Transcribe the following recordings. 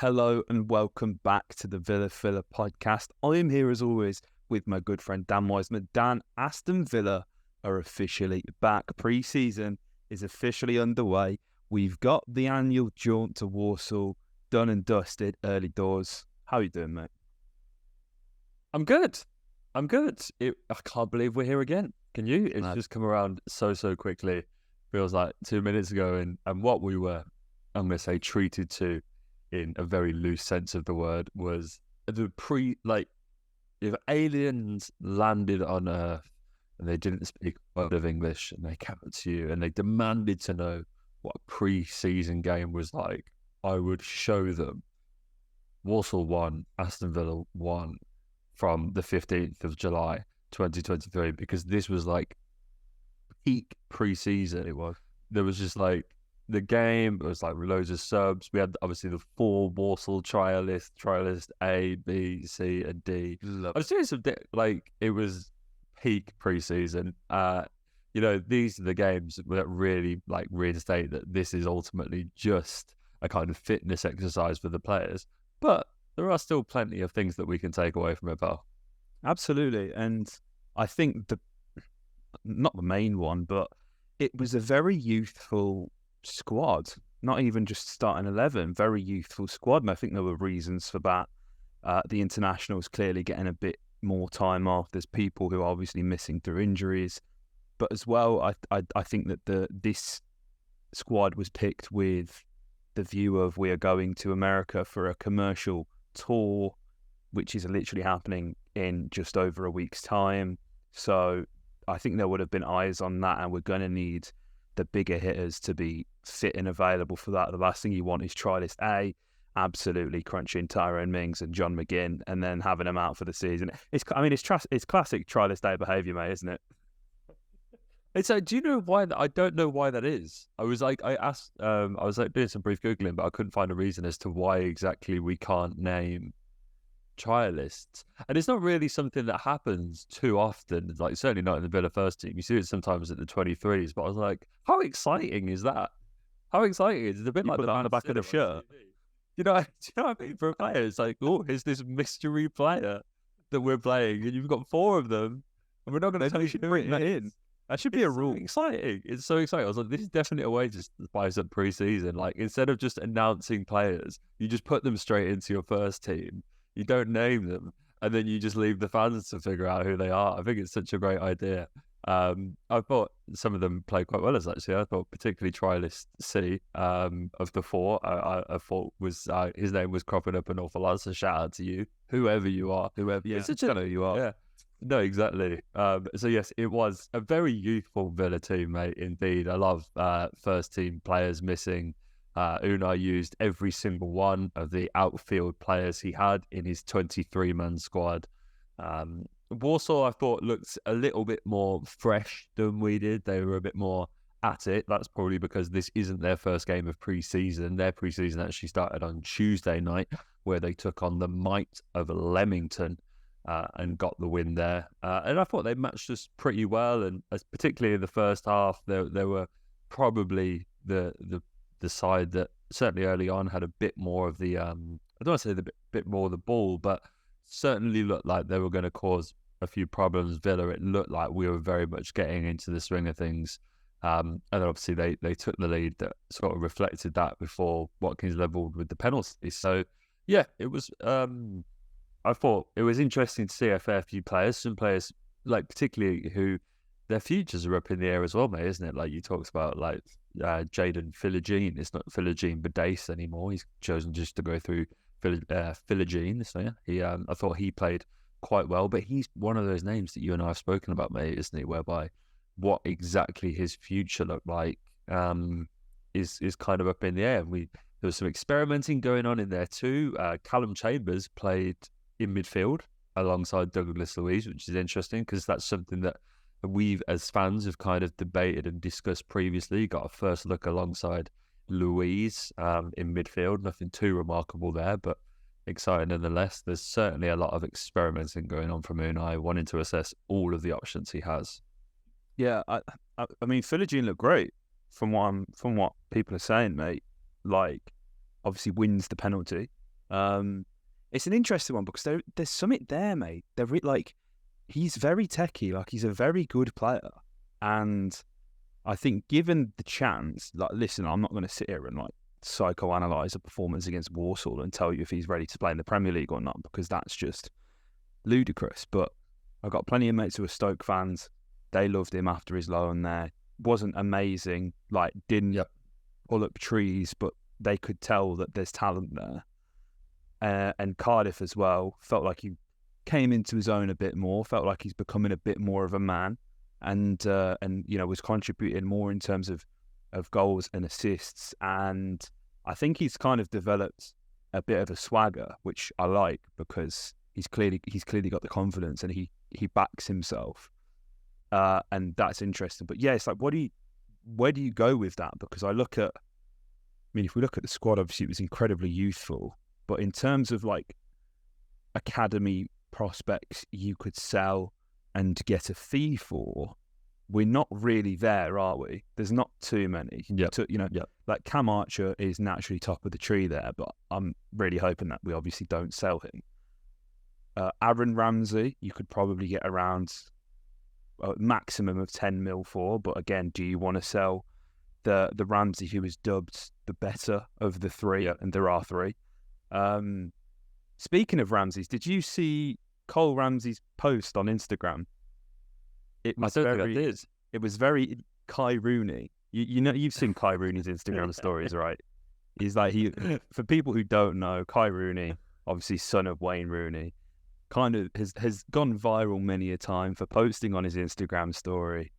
Hello and welcome back to the Villa Filler podcast. I am here as always with my good friend Dan Wiseman. Dan, Aston Villa are officially back. Pre-season is officially underway. We've got the annual jaunt to Walsall done and dusted early doors. How are you doing, mate? I'm good. I can't believe we're here again. Can you? It's No. just come around so quickly. Feels like 2 minutes ago, and what we were, I'm going to say, treated to, in a very loose sense of the word, was if aliens landed on Earth and they didn't speak a word of English and they came to you and they demanded to know what a pre-season game was like, I would show them. Walsall won, Aston Villa won from the 15th of July 2023, because this was like peak pre-season. It was. There was just like the game, it was like loads of subs. We had obviously the 4 Walsall trialist A, B, C, and D. Love I was doing some it was peak pre-season. These are the games that really reinstate that this is ultimately just a kind of fitness exercise for the players. But there are still plenty of things that we can take away from it, pal. Absolutely. And I think not the main one, but it was a very youthful squad, not even just starting 11, very youthful squad. And I think there were reasons for that. The internationals clearly getting a bit more time off. There's people who are obviously missing through injuries. But as well, I think that this squad was picked with the view of we are going to America for a commercial tour, which is literally happening in just over a week's time. So I think there would have been eyes on that, and we're going to need the bigger hitters to be fit and available for that. The last thing you want is trialist A absolutely crunching Tyrone Mings and John McGinn and then having them out for the season. It's classic trialist A behaviour, mate, isn't it? It's do you know why? I don't know why that is. I was doing some brief Googling, but I couldn't find a reason as to why exactly we can't name trialists. And it's not really something that happens too often, like certainly not in the Villa first team. You see it sometimes at the 23s, but I was like, how exciting is that? How exciting is it? It's a bit You like put that on the back of the shirt. Do you know what I mean? For a player, it's like, oh, here's this mystery player that we're playing, and you've got 4 of them, and we're not going to tell you who it is. That should be a rule. Exciting. It's so exciting. I was like, this is definitely a way to spice up pre-season. Like, instead of just announcing players, you just put them straight into your first team. You don't name them, and then you just leave the fans to figure out who they are. I think it's such a great idea. I thought some of them played quite well, actually. I thought particularly trialist C of the 4, I thought was his name was cropping up an awful lot. So shout out to you, whoever you are. Yeah, I know who you are. Yeah. No, exactly. So yes, it was a very youthful Villa team, mate. Indeed, I love first team players missing. Unai used every single one of the outfield players he had in his 23-man squad. Walsall, I thought, looked a little bit more fresh than we did. They were a bit more at it. That's probably because this isn't their first game of pre-season. Their pre-season actually started on Tuesday night, where they took on the might of Leamington. And got the win there. And I thought they matched us pretty well. And particularly in the first half, they were probably the side that certainly early on had a bit more of the, I don't want to say the bit more of the ball, but certainly looked like they were going to cause a few problems. Villa, it looked like we were very much getting into the swing of things. And then obviously they took the lead that sort of reflected that before Watkins levelled with the penalty. So yeah, it was... I thought it was interesting to see a fair few players, some players like particularly who their futures are up in the air as well, mate, isn't it? Like you talked about, like Jaden Philogene. It's not Philogene Badace anymore. He's chosen just to go through Philogene. So yeah, I thought he played quite well, but he's one of those names that you and I have spoken about, mate, isn't he? Whereby what exactly his future looked like is kind of up in the air. And there was some experimenting going on in there too. Callum Chambers played in midfield alongside Douglas Luiz, which is interesting because that's something that we've as fans have kind of debated and discussed previously. Got a first look alongside Luiz in midfield. Nothing too remarkable there, but exciting nonetheless. There's certainly a lot of experimenting going on from Unai, wanting to assess all of the options he has. Yeah, I mean, Philogene looked great from what people are saying, mate. Like, obviously wins the penalty, It's an interesting one because there's something there, mate. Like, he's very techie. Like, he's a very good player, and I think given the chance, like, listen, I'm not going to sit here and like psychoanalyze a performance against Walsall and tell you if he's ready to play in the Premier League or not, because that's just ludicrous. But I've got plenty of mates who are Stoke fans. They loved him after his loan there. Wasn't amazing, like didn't pull up trees, but they could tell that there's talent there. And Cardiff as well, felt like he came into his own a bit more, felt like he's becoming a bit more of a man, and you know, was contributing more in terms of goals and assists. And I think he's kind of developed a bit of a swagger, which I like, because he's clearly got the confidence and he backs himself. And that's interesting. But yeah, it's like, where do you go with that? Because if we look at the squad, obviously it was incredibly youthful, but in terms of like academy prospects you could sell and get a fee for, we're not really there, are we? There's not too many. Like Cam Archer is naturally top of the tree there, but I'm really hoping that we obviously don't sell him. Aaron Ramsey, you could probably get around a maximum of 10 mil for, but again, do you want to sell the Ramsey who was dubbed the better of the three? And there are three. Speaking of Ramseys, did you see Cole Ramsey's post on Instagram? It was very Kai Rooney. You know, you've seen Kai Rooney's Instagram stories, right? He's like, for people who don't know, Kai Rooney, obviously son of Wayne Rooney, kind of has gone viral many a time for posting on his Instagram story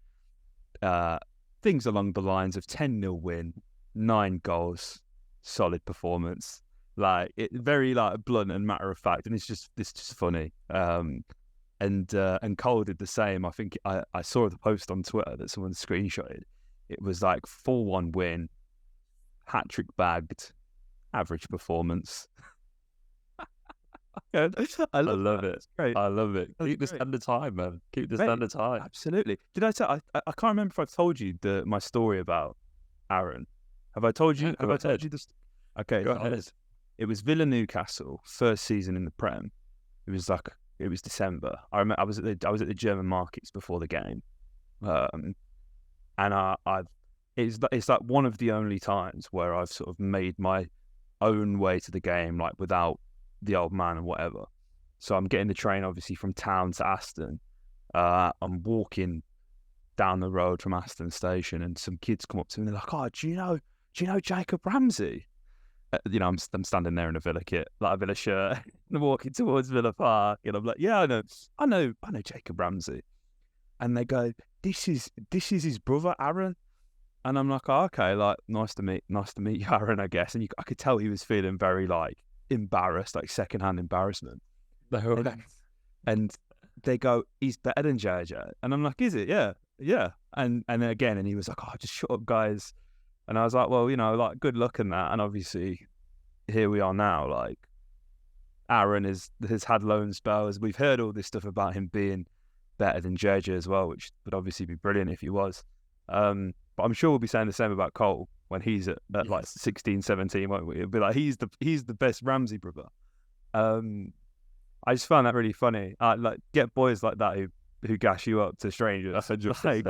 things along the lines of 10-0 win, 9 goals, solid performance. Like, it very like blunt and matter of fact, and it's just funny. And Cole did the same. I think I saw the post on Twitter that someone screenshotted. It was like 4-1 win, hat-trick bagged, average performance. I love it. Great. I love it. Keep the standard time, man. Keep the standard time. Absolutely. Did I tell? I can't remember if I've told you my story about Aaron. Have I told you? Have I told you this? Okay. Go ahead. It was Villa Newcastle, first season in the Prem. It was December. I remember I was at the German markets before the game, and it's like one of the only times where I've sort of made my own way to the game, like without the old man and whatever. So I'm getting the train obviously from town to Aston. I'm walking down the road from Aston station, and some kids come up to me and they're like, "Oh, do you know Jacob Ramsey?" I'm standing there in a Villa kit, like a Villa shirt, and I'm walking towards Villa Park, and I'm like, "Yeah, I know Jacob Ramsey." And they go, "This is his brother, Aaron." And I'm like, "Oh, okay, like nice to meet you, Aaron, I guess." And I could tell he was feeling very like embarrassed, like secondhand embarrassment. And they go, "He's better than JJ." And I'm like, "Is it?" Yeah. And again, and he was like, "Oh, just shut up, guys." And I was like, "Well, like, good luck in that." And obviously, here we are now. Like, Aaron has had loan spells. We've heard all this stuff about him being better than JJ as well, which would obviously be brilliant if he was. But I'm sure we'll be saying the same about Cole when he's at like 16, 17, won't we? It'll be like, he's the best Ramsey brother. I just found that really funny. Like, get boys like that who gash you up to strangers. Like,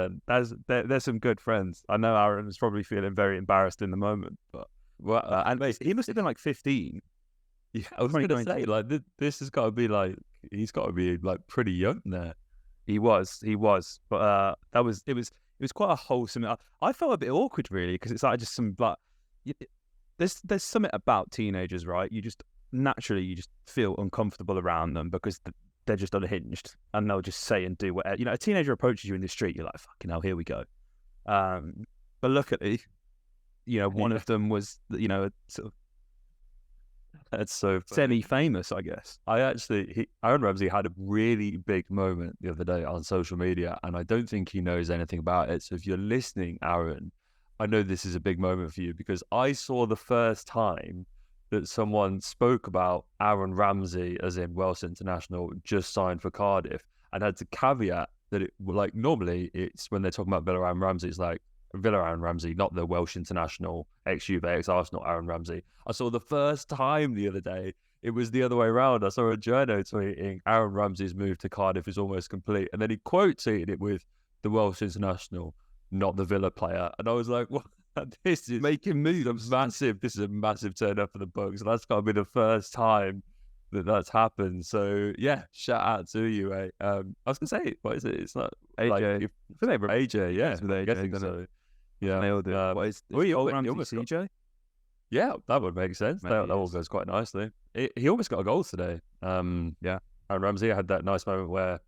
there's some good friends. I know Aaron was probably feeling very embarrassed in the moment, but and he must have been like 15. Yeah, I was going to say, like, this has got to be like, he's got to be like pretty young there. He was, but it was quite a wholesome. I felt a bit awkward really, because it's like just some like, there's something about teenagers, right? You just feel uncomfortable around them because they're just unhinged, and they'll just say and do whatever. A teenager approaches you in the street, you're like, "Fucking hell, here we go." But luckily, one of them was, sort of, that's so semi-famous, I guess. Aaron Ramsey had a really big moment the other day on social media, and I don't think he knows anything about it. So if you're listening, Aaron, I know this is a big moment for you, because I saw the first time that someone spoke about Aaron Ramsey, as in Welsh international, just signed for Cardiff, and had to caveat that it, like, normally it's when they're talking about Villa Aaron Ramsey, it's like Villa Aaron Ramsey, not the Welsh international, ex-Juve, ex-Arsenal Aaron Ramsey. I saw the first time the other day it was the other way around. I saw a journo tweeting Aaron Ramsey's move to Cardiff is almost complete, and then he quote tweeted it with the Welsh international, not the Villa player, and I was like, "What? This is Making moves. massive. This is a massive turn up for the Bugs. And that's got to be the first time that's happened." So yeah, shout out to you, mate. I was gonna say, what is it? It's not AJ. like I think AJ. Yeah, with I'm AJ, guessing doesn't so. Yeah, nailed it. What is he Ramsey almost got- CJ? yeah, that would make sense. Maybe That all yes. goes quite nicely. He almost got a goal today. Yeah. And Ramsey had that nice moment where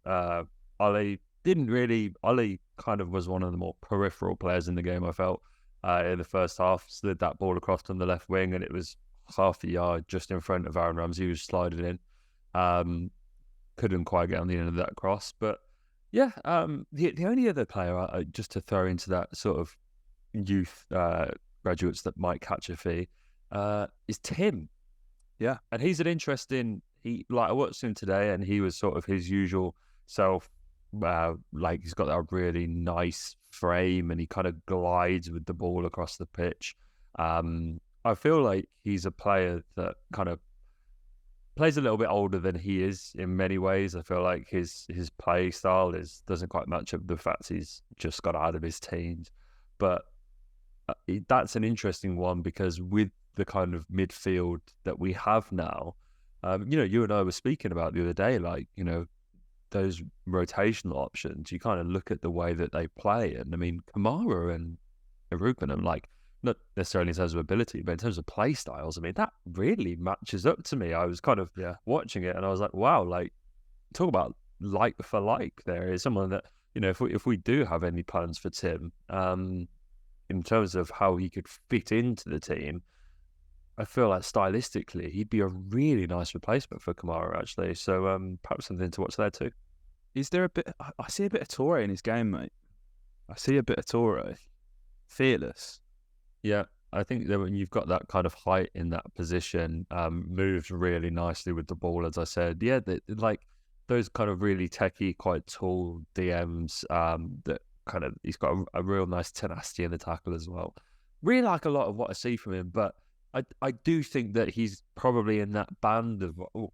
Ollie kind of was one of the more peripheral players in the game, I felt, in the first half. Slid that ball across on the left wing, and it was half a yard just in front of Aaron Ramsey, who was sliding in. Couldn't quite get on the end of that cross. But yeah, the only other player, just to throw into that sort of youth graduates that might catch a fee, is Tim. Yeah. And he's an interesting, I watched him today, and he was sort of his usual self. Like, he's got that really nice frame, and he kind of glides with the ball across the pitch. I feel like he's a player that kind of plays a little bit older than he is in many ways. I feel like his play style doesn't quite match up the fact he's just got out of his teens. But that's an interesting one, because with the kind of midfield that we have now, you and I were speaking about the other day, like, those rotational options, you kind of look at the way that they play. And I mean, Kamara and Erugbin, like, not necessarily in terms of ability, but in terms of play styles, I mean, that really matches up to me. I was kind of watching it, and I was like, wow, like, talk about like for like. There is someone that, if we do have any plans for Tim, in terms of how he could fit into the team, I feel like stylistically he'd be a really nice replacement for Kamara, actually. So perhaps something to watch there too. Is there a bit? I see a bit of Toure in his game, mate. I see a bit of Toure. Fearless. Yeah, I think that when you've got that kind of height in that position, moves really nicely with the ball, as I said. Yeah, like those kind of really techie, quite tall DMs, that kind of, he's got a real nice tenacity in the tackle as well. Really like a lot of what I see from him, but I do think that he's probably in that band of, to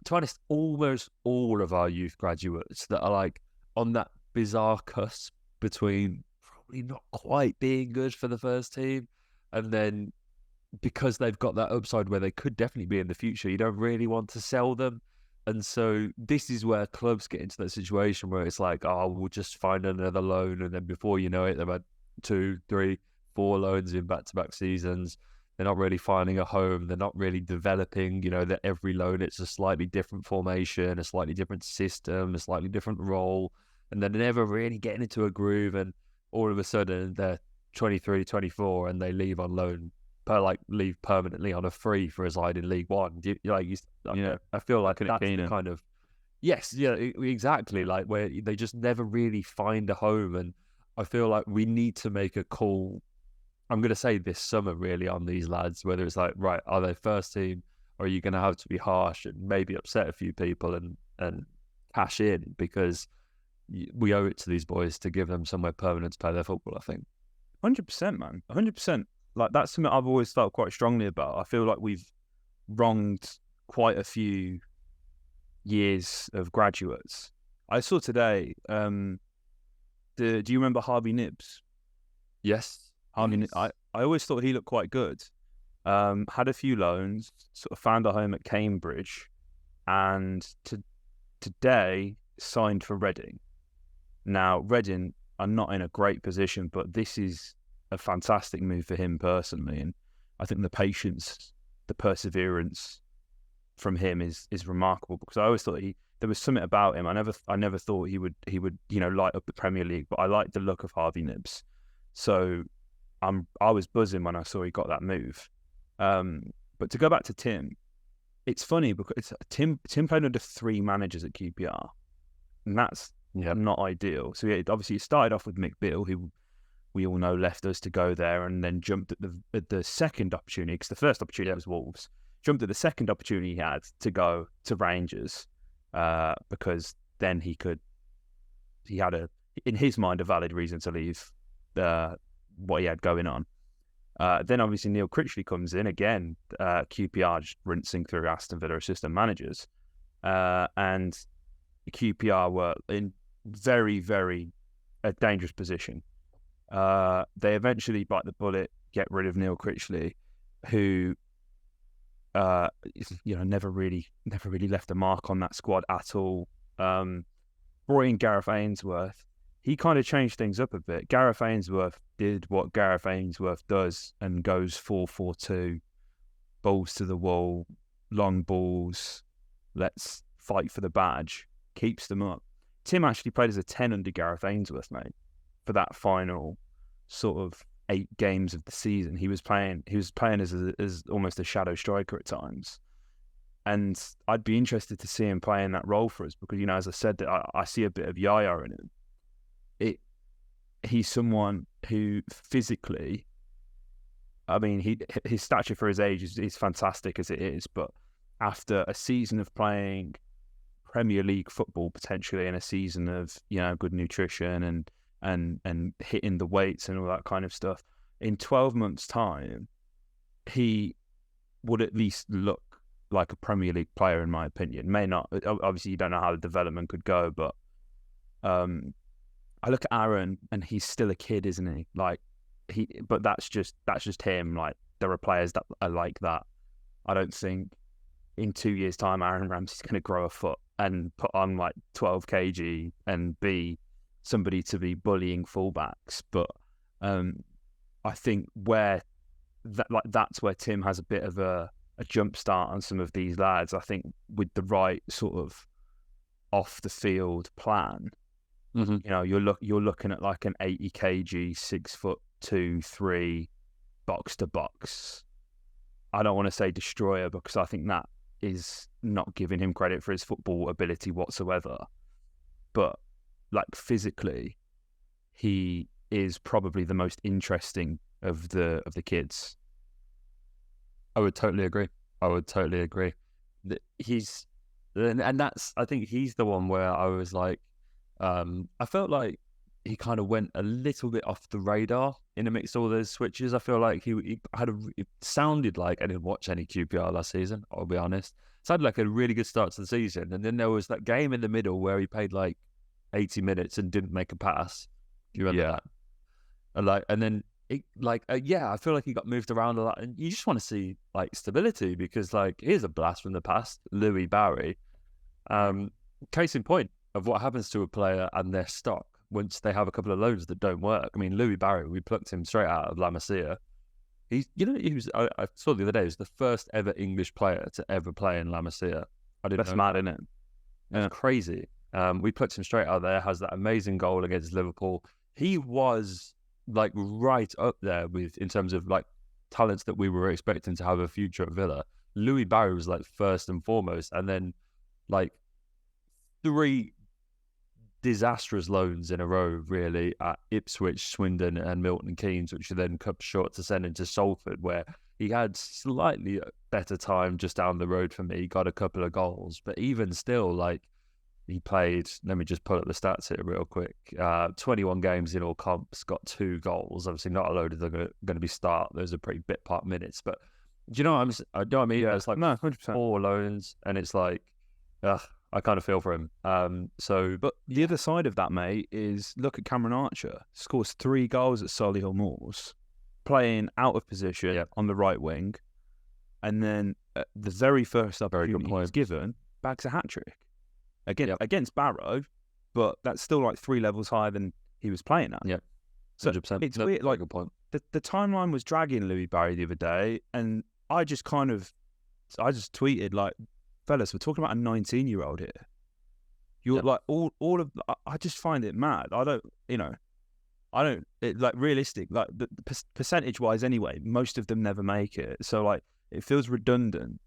be honest, almost all of our youth graduates that are like on that bizarre cusp between probably not quite being good for the first team, and then because they've got that upside where they could definitely be in the future, you don't really want to sell them. And so this is where clubs get into that situation where it's like, oh, we'll just find another loan, and then before you know it, they've had 2, 3, 4 loans in back-to-back seasons. They're not really finding a home. They're not really developing, that every loan, it's a slightly different formation, a slightly different system, a slightly different role. And they're never really getting into a groove. And all of a sudden they're 23, 24, and they leave on loan, leave permanently on a free for a side in League One. I feel like that's the kind of, yes, yeah, exactly. Like, where they just never really find a home. And I feel like we need to make a call, I'm going to say this summer, really, on these lads, whether it's like, right, are they first team, or are you going to have to be harsh and maybe upset a few people and cash in, because we owe it to these boys to give them somewhere permanent to play their football, I think. 100%, man. 100%. Like, that's something I've always felt quite strongly about. I feel like we've wronged quite a few years of graduates. I saw today, do you remember Harvey Nibbs? Yes. I always thought he looked quite good. Had a few loans, sort of found a home at Cambridge, and today signed for Reading. Now, Reading are not in a great position, but this is a fantastic move for him personally, and I think the patience, the perseverance from him is remarkable, because I always thought there was something about him. I never thought he would light up the Premier League, but I liked the look of Harvey Nibbs. So I was buzzing when I saw he got that move. But to go back to Tim, it's funny because Tim played under 3 managers at QPR, and that's not ideal. So obviously he started off with Mick Beale, who we all know left us to go there, and then jumped at the second opportunity, because the first opportunity was Wolves. Jumped at the second opportunity he had to go to Rangers, because then he had in his mind, a valid reason to leave what he had going on. Then obviously Neil Critchley comes in again, QPR just rinsing through Aston Villa assistant managers, and QPR were in very, very a dangerous position. They eventually bite the bullet, get rid of Neil Critchley, who never really left a mark on that squad at all. Brought in Gareth Ainsworth. He kind of changed things up a bit. Gareth Ainsworth did what Gareth Ainsworth does and goes 4-4-2, balls to the wall, long balls, let's fight for the badge, keeps them up. Tim actually played as a 10 under Gareth Ainsworth, mate, for that final sort of 8 games of the season. He was playing as almost a shadow striker at times. And I'd be interested to see him play in that role for us because, as I said, I see a bit of Yaya in him. He's someone who physically, his stature for his age is fantastic as it is, but after a season of playing Premier League football, potentially in a season of good nutrition and hitting the weights and all that kind of stuff, in 12 months' time, he would at least look like a Premier League player, in my opinion. May not, obviously, you don't know how the development could go, but I look at Aaron and he's still a kid, isn't he? But that's just him. Like, there are players that are like that. I don't think in 2 years' time Aaron Ramsey's going to grow a foot and put on like 12 kg and be somebody to be bullying fullbacks. But I think that's where Tim has a bit of a jump start on some of these lads. I think with the right sort of off the field plan. Mm-hmm. You're looking at like an 80 kg, 6'2", 3 box to box. I don't want to say destroyer because I think that is not giving him credit for his football ability whatsoever. But like physically, he is probably the most interesting of the kids. I would totally agree. I think he's the one where I was like, I felt like he kind of went a little bit off the radar in the mix of all those switches. I feel like it sounded like I didn't watch any QPR last season, I'll be honest. It sounded like a really good start to the season. And then there was that game in the middle where he played like 80 minutes and didn't make a pass. Do you remember that? And then I feel like he got moved around a lot. And you just want to see like stability because like, here's a blast from the past, Louis Barry. Case in point of what happens to a player and their stock once they have a couple of loans that don't work. I mean, Louis Barry, we plucked him straight out of La Masia. I saw the other day, he was the first ever English player to ever play in La Masia. That's mad, isn't it? It's crazy. We plucked him straight out there, has that amazing goal against Liverpool. He was like right up there in terms of like talents that we were expecting to have a future at Villa. Louis Barry was like first and foremost, and then like 3 disastrous loans in a row, really, at Ipswich, Swindon, and Milton Keynes, which are then cut short to send him to Salford, where he had slightly better time just down the road from me. He got a couple of goals, but even still, like, he played, let me just pull up the stats here real quick, 21 games in all comps, got 2 goals. Obviously, not a load of them are going to be start. Those are pretty bit part minutes, but do you know what I mean? Yeah, it's like no, 100%. 4 loans, and it's like, I kind of feel for him. But the other side of that, mate, is look at Cameron Archer. Scores 3 goals at Solihull Moors, playing out of position on the right wing, and then the very first opportunity he was given, bags a hat trick against Barrow, but that's still like 3 levels higher than he was playing at. Yeah, 100%. So it's weird. Like, good point. The timeline was dragging Louis Barry the other day, and I just tweeted like, fellas, we're talking about a 19-year-old here. You're like all of. I just find it mad. Like realistic. Like the percentage wise, anyway, most of them never make it. So like, it feels redundant,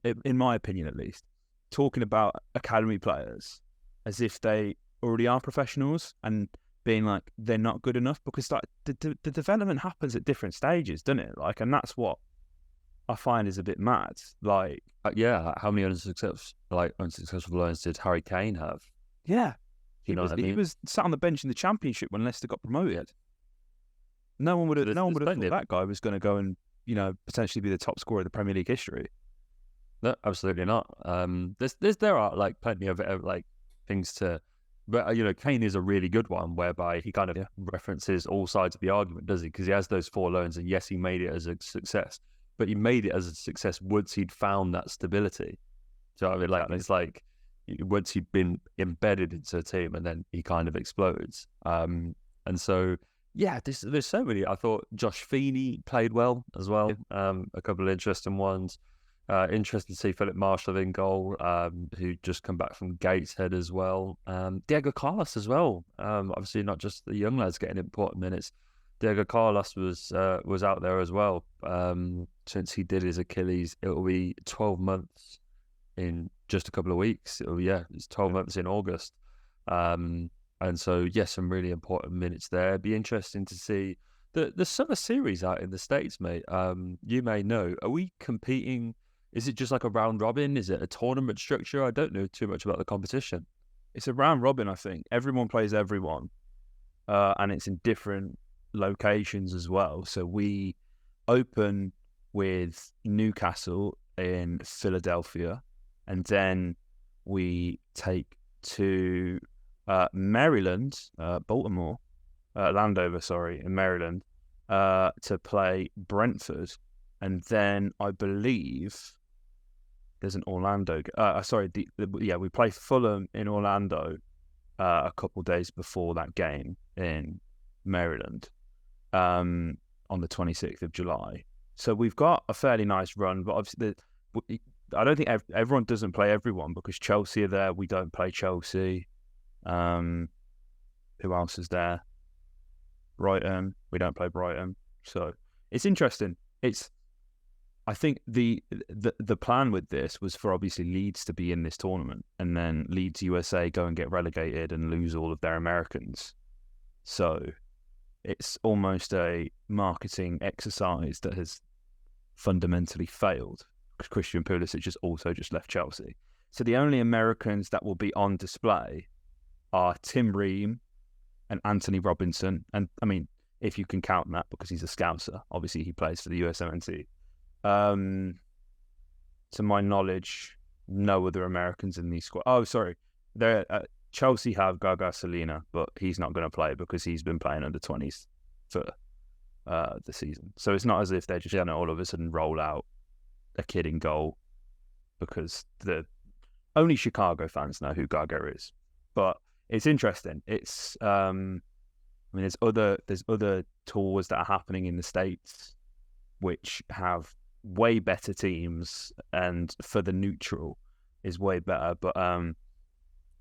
in my opinion at least, talking about academy players as if they already are professionals and being like they're not good enough, because like the development happens at different stages, doesn't it? Like, and that's what I find is a bit mad. Like, how many unsuccessful loans did Harry Kane have? Yeah, He was sat on the bench in the Championship when Leicester got promoted. No one would have. There's No one would have plenty thought of that guy was going to go and potentially be the top scorer of the Premier League history. No, absolutely not. There are like plenty of like things to, but Kane is a really good one whereby he kind of references all sides of the argument, does he? Because he has those 4 loans, and yes, he made it as a success, but he made it as a success once he'd found that stability. So I mean, like it's like once he'd been embedded into a team, and then he kind of explodes. And so yeah, there's so many. I thought Josh Feeney played well as well. A couple of interesting ones. Interesting to see Philip Marshall in goal, who just come back from Gateshead as well. Diego Carlos as well. Obviously, not just the young lads getting important minutes. Diego Carlos was out there as well. Since he did his Achilles, it'll be 12 months in just a couple of weeks. It's 12 months in August. And so, some really important minutes there. It'd be interesting to see the summer series out in the States, mate. You may know. Are we competing? Is it just like a round robin? Is it a tournament structure? I don't know too much about the competition. It's a round robin, I think. Everyone plays everyone, and it's in different locations as well. So we open with Newcastle in Philadelphia, and then we take to Maryland, Landover, in Maryland, to play Brentford. And then I believe there's an Orlando. We play Fulham in Orlando a couple days before that game in Maryland on the 26th of July. So we've got a fairly nice run, but obviously I don't think everyone doesn't play everyone because Chelsea are there. We don't play Chelsea. Who else is there? Brighton. We don't play Brighton. So it's interesting. I think the plan with this was for obviously Leeds to be in this tournament, and then Leeds USA go and get relegated and lose all of their Americans. So it's almost a marketing exercise that has fundamentally failed because Christian Pulisic has also just left Chelsea. So the only Americans that will be on display are Tim Ream and Anthony Robinson. And I mean, if you can count that because he's a Scouser, obviously he plays for the USMNT. To my knowledge, no other Americans in these squad. Oh, sorry. Chelsea have Gaga Salina, but he's not going to play because he's been playing under 20s for the season. So it's not as if they're just going to all of a sudden roll out a kid in goal because only Chicago fans know who Gaga is. But it's interesting. It's there's other tours that are happening in the States which have way better teams, and for the neutral is way better. But I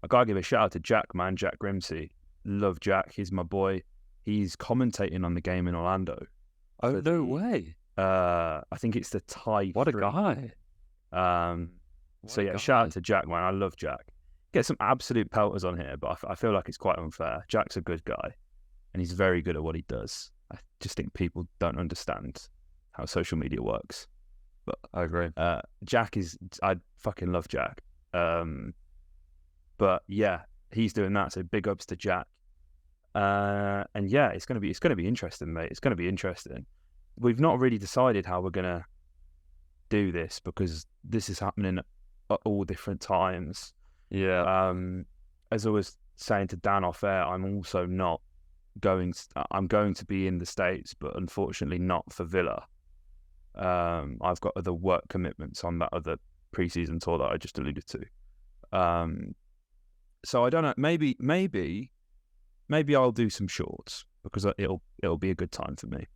gotta give a shout out to Jack, man. Jack Grimsey. Love Jack. He's my boy. He's commentating on the game in Orlando. Oh, no way. I think it's the tie. What a guy. Shout out to Jack, man. I love Jack. Get some absolute pelters on here, but I feel like it's quite unfair. Jack's a good guy, and he's very good at what he does. I just think people don't understand how social media works. But I agree. I fucking love Jack. But yeah, he's doing that. So big ups to Jack. And yeah, it's gonna be interesting, mate. It's gonna be interesting. We've not really decided how we're gonna do this because this is happening at all different times. Yeah. As I was saying to Dan off air, I'm also not going. I'm going to be in the States, but unfortunately not for Villa. I've got other work commitments on that other preseason tour that I just alluded to. So I don't know. Maybe I'll do some shorts because it'll be a good time for me.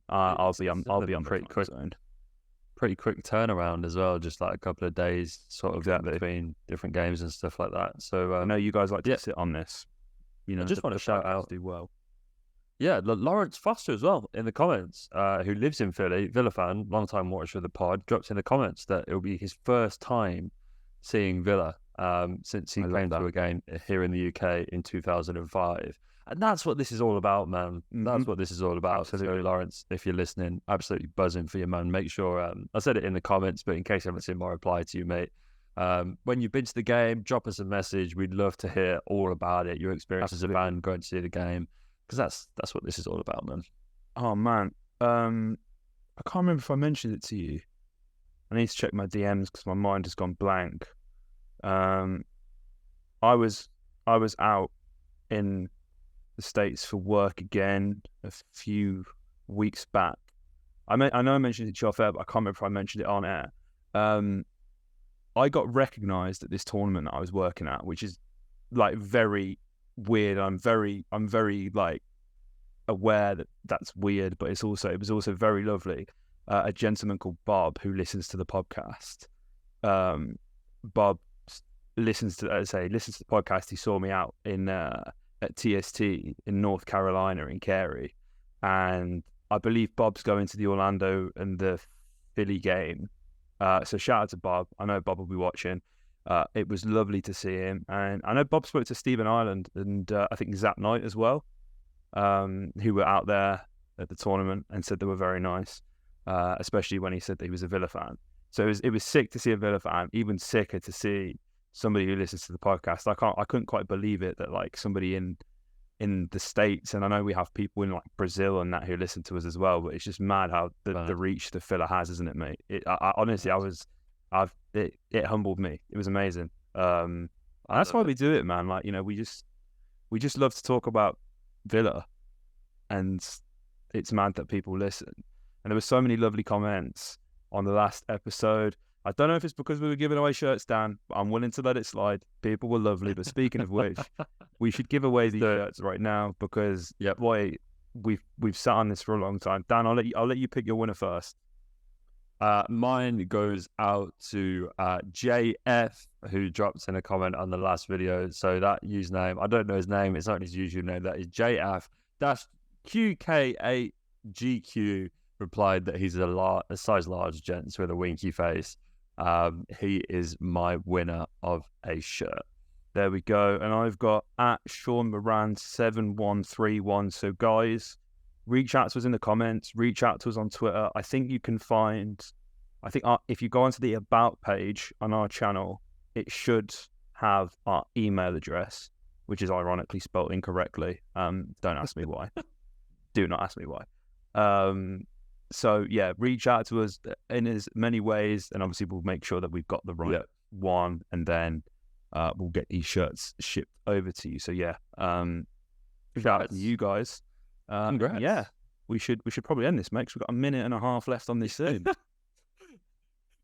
I'll be on pretty quick zone. Pretty quick turnaround as well, just like a couple of days sort of between different games and stuff like that. So I know you guys like to sit on this. I just want to shout out. Do well. Yeah, Lawrence Foster as well in the comments, who lives in Philly, Villa fan, long time watcher of the pod, dropped in the comments that it'll be his first time seeing Villa since he came to a game here in the UK in 2005. And that's what this is all about, man. That's what this is all about. Absolutely. So, Lawrence, if you're listening, absolutely buzzing for you, man. Make sure, I said it in the comments, but in case you haven't seen my reply to you, mate, when you've been to the game, drop us a message. We'd love to hear all about it, your experience as a fan going to see the game. Because that's what this is all about, man. Oh man, I can't remember if I mentioned it to you. I need to check my DMs because my mind has gone blank. I was out in the States for work again a few weeks back. I know I mentioned it to you off air, but I can't remember if I mentioned it on air. I got recognised at this tournament that I was working at, which is like very weird. I'm very like aware that that's weird, but it was also very lovely. A gentleman called Bob who listens to the podcast. Bob listens to the podcast. He saw me out in at TST in North Carolina in Cary, and I believe Bob's going to the Orlando and the Philly game. So shout out to Bob. I know Bob will be watching. It was lovely to see him, and I know Bob spoke to Stephen Ireland and I think Zap Knight as well, who were out there at the tournament and said they were very nice, especially when he said that he was a Villa fan. So it was sick to see a Villa fan, even sicker to see somebody who listens to the podcast. I couldn't quite believe it that like somebody in the States, and I know we have people in like Brazil and that who listen to us as well, but it's just mad how the reach the Villa has, isn't it, mate? I honestly, it humbled me. It was amazing. That's why we do it, man. Like, you know, we just love to talk about Villa, and it's mad that people listen. And there were so many lovely comments on the last episode. I don't know if it's because we were giving away shirts, Dan, but I'm willing to let it slide. People were lovely. But speaking of which, we should give away these shirts right now because boy, we've sat on this for a long time. Dan, I'll let you pick your winner first. Mine goes out to JF, who dropped in a comment on the last video. So that username, I don't know his name. It's not his usual name. That is JF-QK8GQ. Replied that he's a size large gents with a winky face. He is my winner of a shirt. There we go. And I've got at Sean Moran 7131. So guys, reach out to us in the comments. Reach out to us on Twitter. I think you can find. If you go onto the About page on our channel, it should have our email address, which is ironically spelled incorrectly. Don't ask me why. Do not ask me why. So yeah, reach out to us in as many ways, and obviously we'll make sure that we've got the right one, and then we'll get these shirts shipped over to you. So yeah, shout out to you guys. Congrats. Yeah, we should probably end this, mate, because we've got a minute and a half left on this soon.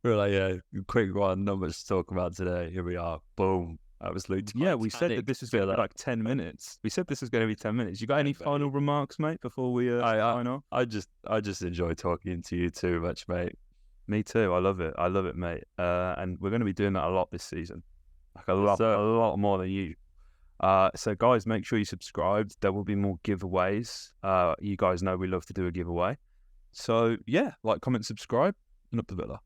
We're like, quick one, not much to talk about today. Here we are. Boom. Absolutely. Yeah, we said that this was going to be like 10 minutes. We said this was going to be 10 minutes. You got any final remarks, mate, before we sign off? I just enjoy talking to you too much, mate. Me too. I love it, mate. And we're going to be doing that a lot this season, like a lot more than you. So guys, make sure you subscribed. There will be more giveaways. You guys know we love to do a giveaway. So yeah, like, comment, subscribe, and up the Villa.